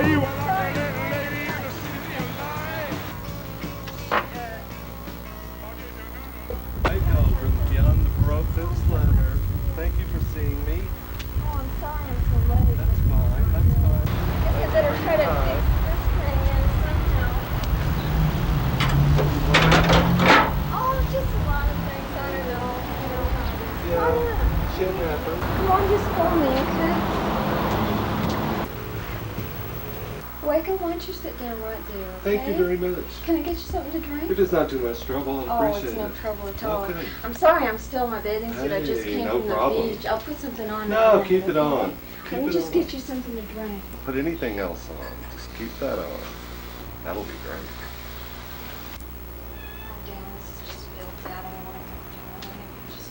you are like a little lady in the city of light. Hey, Pilgrim, beyond the Broken Slender. Thank you for seeing me. Oh, I'm sorry I'm so late. That's fine, that's fine. I guess I better try to fix this thing in somehow. Oh, just a lot of things. I don't know. You know how it is. Come on in. Shit happens. Come on, just follow me, okay? Waco, why don't you sit down right there, okay? Thank you very much. Can I get you something to drink? If it's not too much trouble, I'd Oh, appreciate it's no it. trouble at all. Okay. I'm sorry I'm still in my bathing suit. I just Hey, came no from the problem. beach. I'll put something on. No, now, keep it okay? on. Let me Keep it just on. get you something to drink. Put anything else on. Just keep that on. That'll be great. Oh, damn, this is just spilled out. I don't want to do it. Just...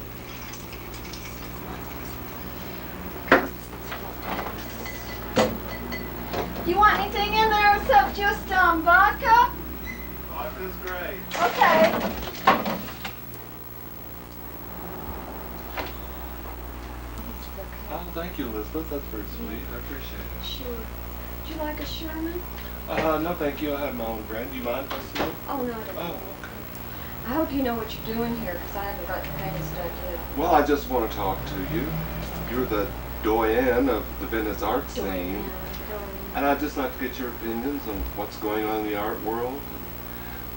You want anything in there except just vodka? Vodka's great. Okay. Oh, thank you, Elizabeth. That's very sweet. I appreciate it. Sure. Would you like a Sherman? No, thank you. I have my own brand. Do you mind if I smoke? Oh, no, I don't. Oh, okay. I hope you know what you're doing here, because I haven't got the faintest idea. Well, I just want to talk to you. You're the doyen of the Venice art scene. And I'd just like to get your opinions on what's going on in the art world.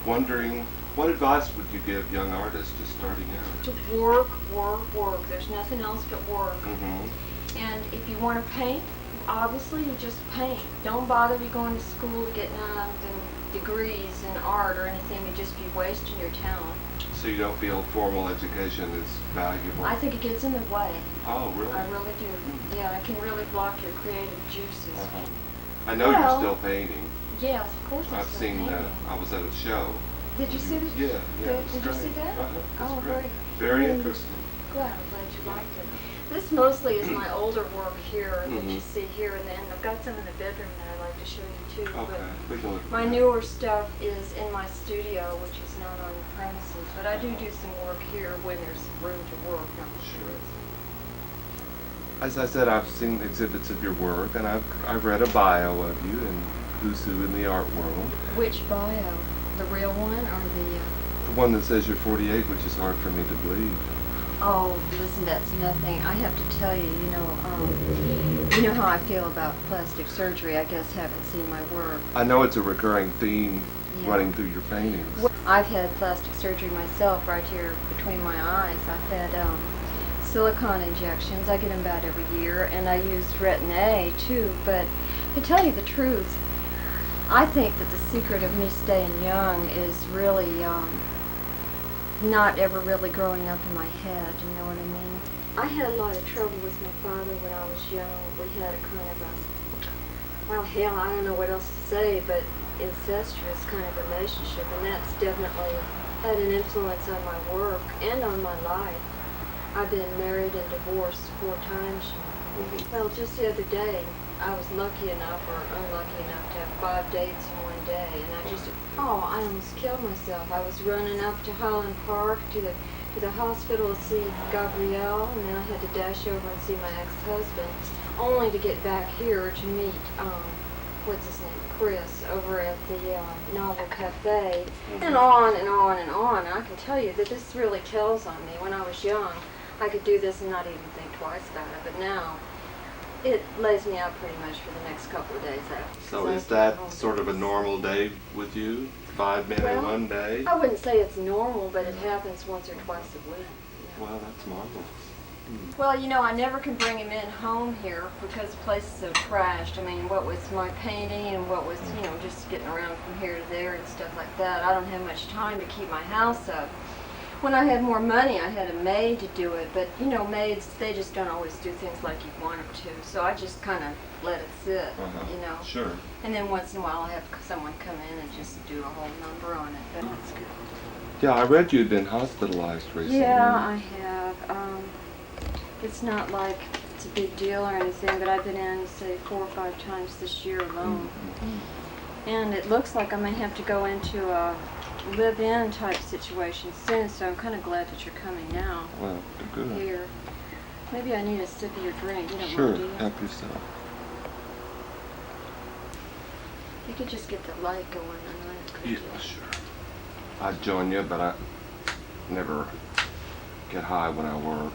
Wondering, what advice would you give young artists just starting out? To work, work, work. There's nothing else but work. Mm-hmm. And if you want to paint, obviously you just paint. Don't bother be going to school, getting degrees in art or anything. You'd just be wasting your talent. So you don't feel formal education is valuable? I think it gets in the way. Oh, really? I really do. Yeah, it can really block your creative juices. Uh-huh. I know Well, you're still painting. Yes, of course I'm I've still seen, painting. I was at a show. Did you see the Yeah, yeah. Did you see that? Oh, Very, very interesting. glad. I'm glad you liked it. This mostly is my older work here that you Mhm. see here, and then I've got some in the bedroom that I'd like to show you too. Okay, we can look at My that. newer stuff is in my studio, which is not on the premises, but I do some work here when there's room to work. Not sure. As I said, I've seen exhibits of your work, and I've read a bio of you and who's who in the art world. Which bio? The real one or the? The one that says you're 48, which is hard for me to believe. Oh, listen, that's nothing. I have to tell you, you know how I feel about plastic surgery. I guess haven't seen my work. I know it's a recurring theme Yeah. running through your paintings. I've had plastic surgery myself right here between my eyes. I've had silicone injections. I get them about every year, and I use Retin-A too. But to tell you the truth, I think that the secret of me staying young is really not ever really growing up in my head. You know what I mean? I had a lot of trouble with my father when I was young. We had a kind of well, hell, I don't know what else to say, but incestuous kind of relationship, and that's definitely had an influence on my work and on my life. I've been married and divorced 4 times. Well, just the other day, I was lucky enough or unlucky enough to have 5 dates in one day, and I almost killed myself. I was running up to Highland Park to the hospital to see Gabrielle, and then I had to dash over and see my ex-husband, only to get back here to meet, what's his name, Chris, over at the Novel Cafe, and on and on and on. And I can tell you that this really tells on me. When I was young, I could do this and not even think twice about it, but now it lays me out pretty much for the next couple of days after. So is that sort of a normal day with you? 5 men in one day? I wouldn't say it's normal, but it happens once or twice a week. Yeah. Well, that's marvelous. Well, I never can bring him in home here because the place is so trashed. I mean, what with my painting and what with, just getting around from here to there and stuff like that, I don't have much time to keep my house up. When I had more money, I had a maid to do it, but, maids, they just don't always do things like you want them to, so I just kind of let it sit, Sure. And then once in a while, I have someone come in and just do a whole number on it, but that's good. Yeah, I read you'd been hospitalized recently. Yeah, I have. It's not like it's a big deal or anything, but I've been in, say, 4 or 5 times this year alone. And it looks like I may have to go into a live-in type situation soon, so I'm kind of glad that you're coming now. Well, good. Here. Maybe I need a sip of your drink. You don't Sure, want to, do you? help yourself. You could just get the light going on that, couldn't you? Yeah, sure. I'd join you, but I never get high when I work.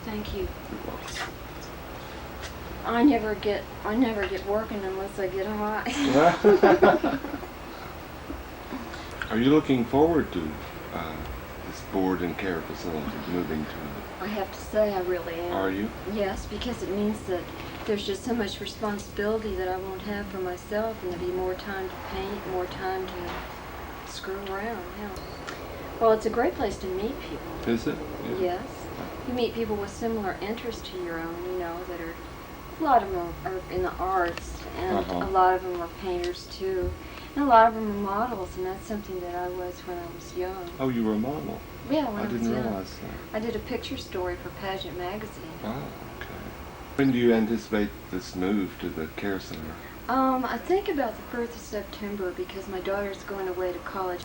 Thank you. I never get working unless I get high. Are you looking forward to this board and care facility moving to? I have to say I really am. Are you? Yes, because it means that there's just so much responsibility that I won't have for myself, and there'll be more time to paint, more time to screw around. Yeah. Well, it's a great place to meet people. Is it? Yeah. Yes. You meet people with similar interests to your own, that are, a lot of them are in the arts, and a lot of them are painters too, and a lot of them are models, and that's something that I was when I was young. Oh, you were a model? Yeah, when I was didn't young. realize that. I did a picture story for Pageant magazine. Oh, okay. When do you anticipate this move to the care center? I think about the 1st of September because my daughter's going away to college.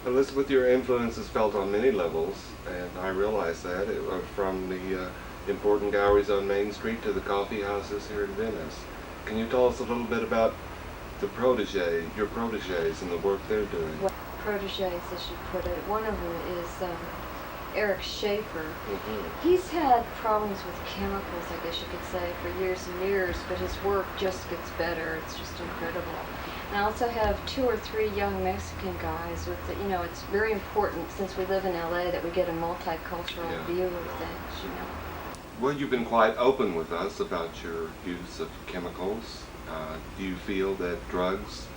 Elizabeth, your influence is felt on many levels, and I realize that, from the important galleries on Main Street to the coffee houses here in Venice. Can you tell us a little bit about your proteges and the work they're doing? Well, proteges, I should put it. One of them is Eric Schaefer. He's had problems with chemicals, I guess you could say, for years and years, but his work just gets better. It's just incredible. And I also have 2 or 3 young Mexican guys with, it's very important since we live in LA that we get a multicultural view of things, Well, you've been quite open with us about your use of chemicals. Do you feel that drugs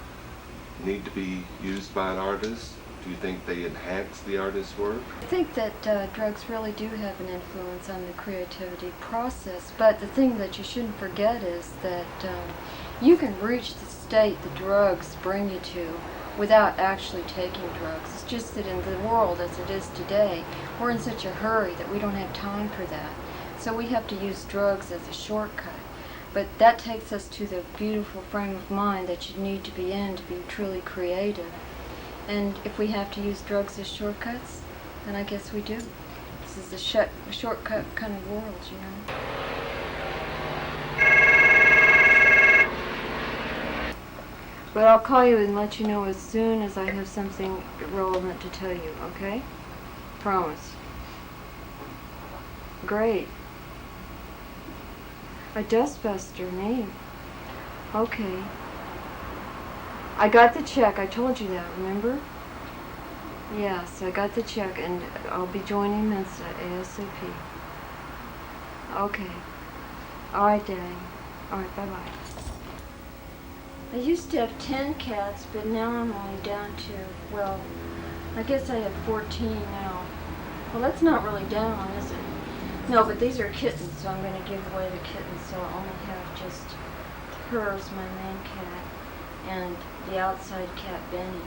need to be used by an artist? Do you think they enhance the artist's work? I think that drugs really do have an influence on the creativity process, but the thing that you shouldn't forget is that you can reach the state the drugs bring you to without actually taking drugs. It's just that in the world as it is today, we're in such a hurry that we don't have time for that. So we have to use drugs as a shortcut. But that takes us to the beautiful frame of mind that you need to be in to be truly creative. And if we have to use drugs as shortcuts, then I guess we do. This is a shortcut kind of world, But I'll call you and let you know as soon as I have something relevant to tell you, okay? Promise. Great. A dustbuster name. Okay. I got the check. I told you that, remember? Yes, I got the check, and I'll be joining Mensa ASAP. Okay. All right, Daddy. All right, bye-bye. I used to have 10 cats, but now I'm only down to, well, I guess I have 14 now. Well, that's not really down, is it? No, but these are kittens, so I'm going to give away the kittens, so I'll only have just her as my main cat, and the outside cat, Benny.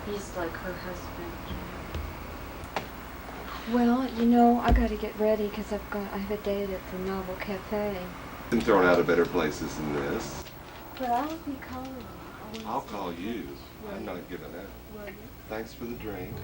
He's like her husband. Well, I got to get ready because I have a date at the Novel Cafe. Been thrown out of better places than this. But I'll be calling you. I'll call you. I'm not giving up. Will you? Thanks for the drink.